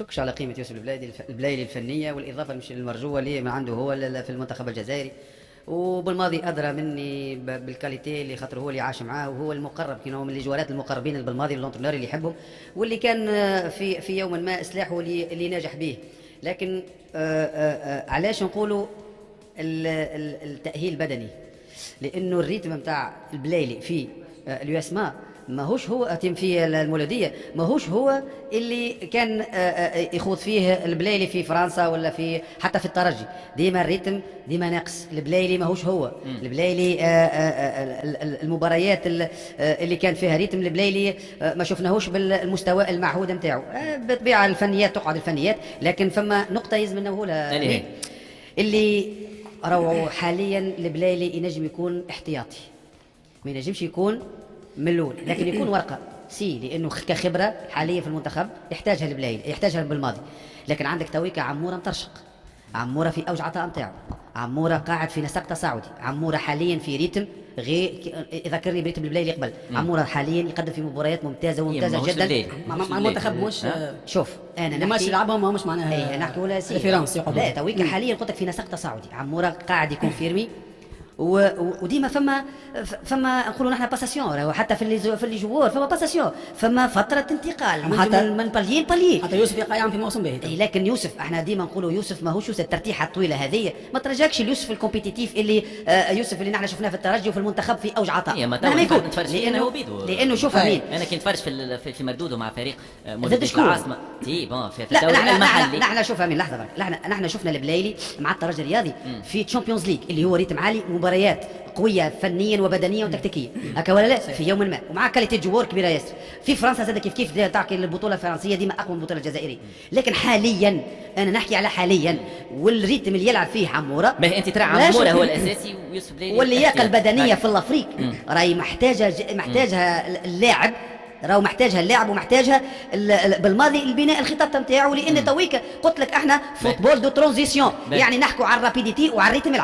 شكش على قيمة يوسف البلايلي الفنية والإضافة مش المرجوة اللي من عنده هو في المنتخب الجزائري. وبالماضي أدرى مني بالكاليتي اللي خاطر هو اللي عاش معاه وهو المقرب كان هو من الجوارات المقربين بالماضي للونترونور اللي يحبهم واللي كان في يوم ما إصلاحه اللي ناجح به. لكن علاش نقولوا التأهيل البدني؟ لأنه الريتم نتاع البلايلي في اليوسما ماهوش هو في المولودية ماهوش هو اللي كان يخوض فيه البلايلي في فرنسا ولا في حتى في الترجي. ديما الريتم ديما ناقص. البلايلي ماهوش هو البلايلي. المباريات اللي كان فيها ريتم البلايلي ما شفناهوش بالمستوى المعهود نتاعو. بالطبيعة الفنيات تقعد الفنيات، لكن فما نقطة يلزم نقولها اللي راهو حاليا البلايلي ينجم يكون احتياطي، ما ينجمش يكون من الاول، لكن يكون ورقه لانه كخبره حاليا في المنتخب يحتاجها البلايلي يحتاجها بالماضي. لكن عندك تويكا عموره مطرشق، عموره في اوج عطاء نتاعو، عموره قاعد في نسق تصاعدي، عموره حاليا في ريتم غير ذكرني بريتم البلايلي قبل. عموره حاليا يقدم في مباريات ممتازه جدا مع المنتخب. مش شوف انا الماتش يلعبهم ما مش معناها نحكي ولا ريفيرونس. لا تويكا حاليا قلت لك في نسق تصاعدي، عموره قاعد يكونفيرمي وديما فما نقولوا نحن باساسيون، حتى في اللي جوار فما باساسيون، فما فتره انتقال من باليين حتى يوسف يقع في موسم باهي. لكن يوسف احنا ديما نقولوا يوسف ماهوش يوسف الترتيحه الطويله هذه ما ترجاكش اليوسف الكومبيتيتيف اللي يوسف اللي نحن شفناه في الترجي وفي المنتخب في اوج عطاء. ما يكون لانه شوف مين انا كي نتفرج في مردوده مع فريق ضد شكون العاصمه في الدوري المحلي. نحن شوف مين لحظه برك، نحن شفنا البلايلي مع الترجي الرياضي في تشامبيونز ليج اللي هو ريتم عالي، مباريات قويه فنيا وبدنيا وتكتيكيا هكا ولا لا في يوم ما، ومع كاليتي جوار كبيره ياسر. في فرنسا زاد كيف تعطي البطوله الفرنسيه ديما اقوى من البطوله الجزائريه. لكن حاليا انا نحكي على حاليا والريتم اللي يلعب فيه عموره، ما انت ترى عموره هو الاساسي ويوسف بلايلي واللياقه البدنيه في الافريق راهي محتاجها اللاعب، راهو محتاجها اللاعب ومحتاجها بالماضي البناء الخطط نتاعو. لان تويك قلت لك احنا فوتبول دو ترانزيسيون، يعني نحكوا على الرابيديتي وعلى الريتم.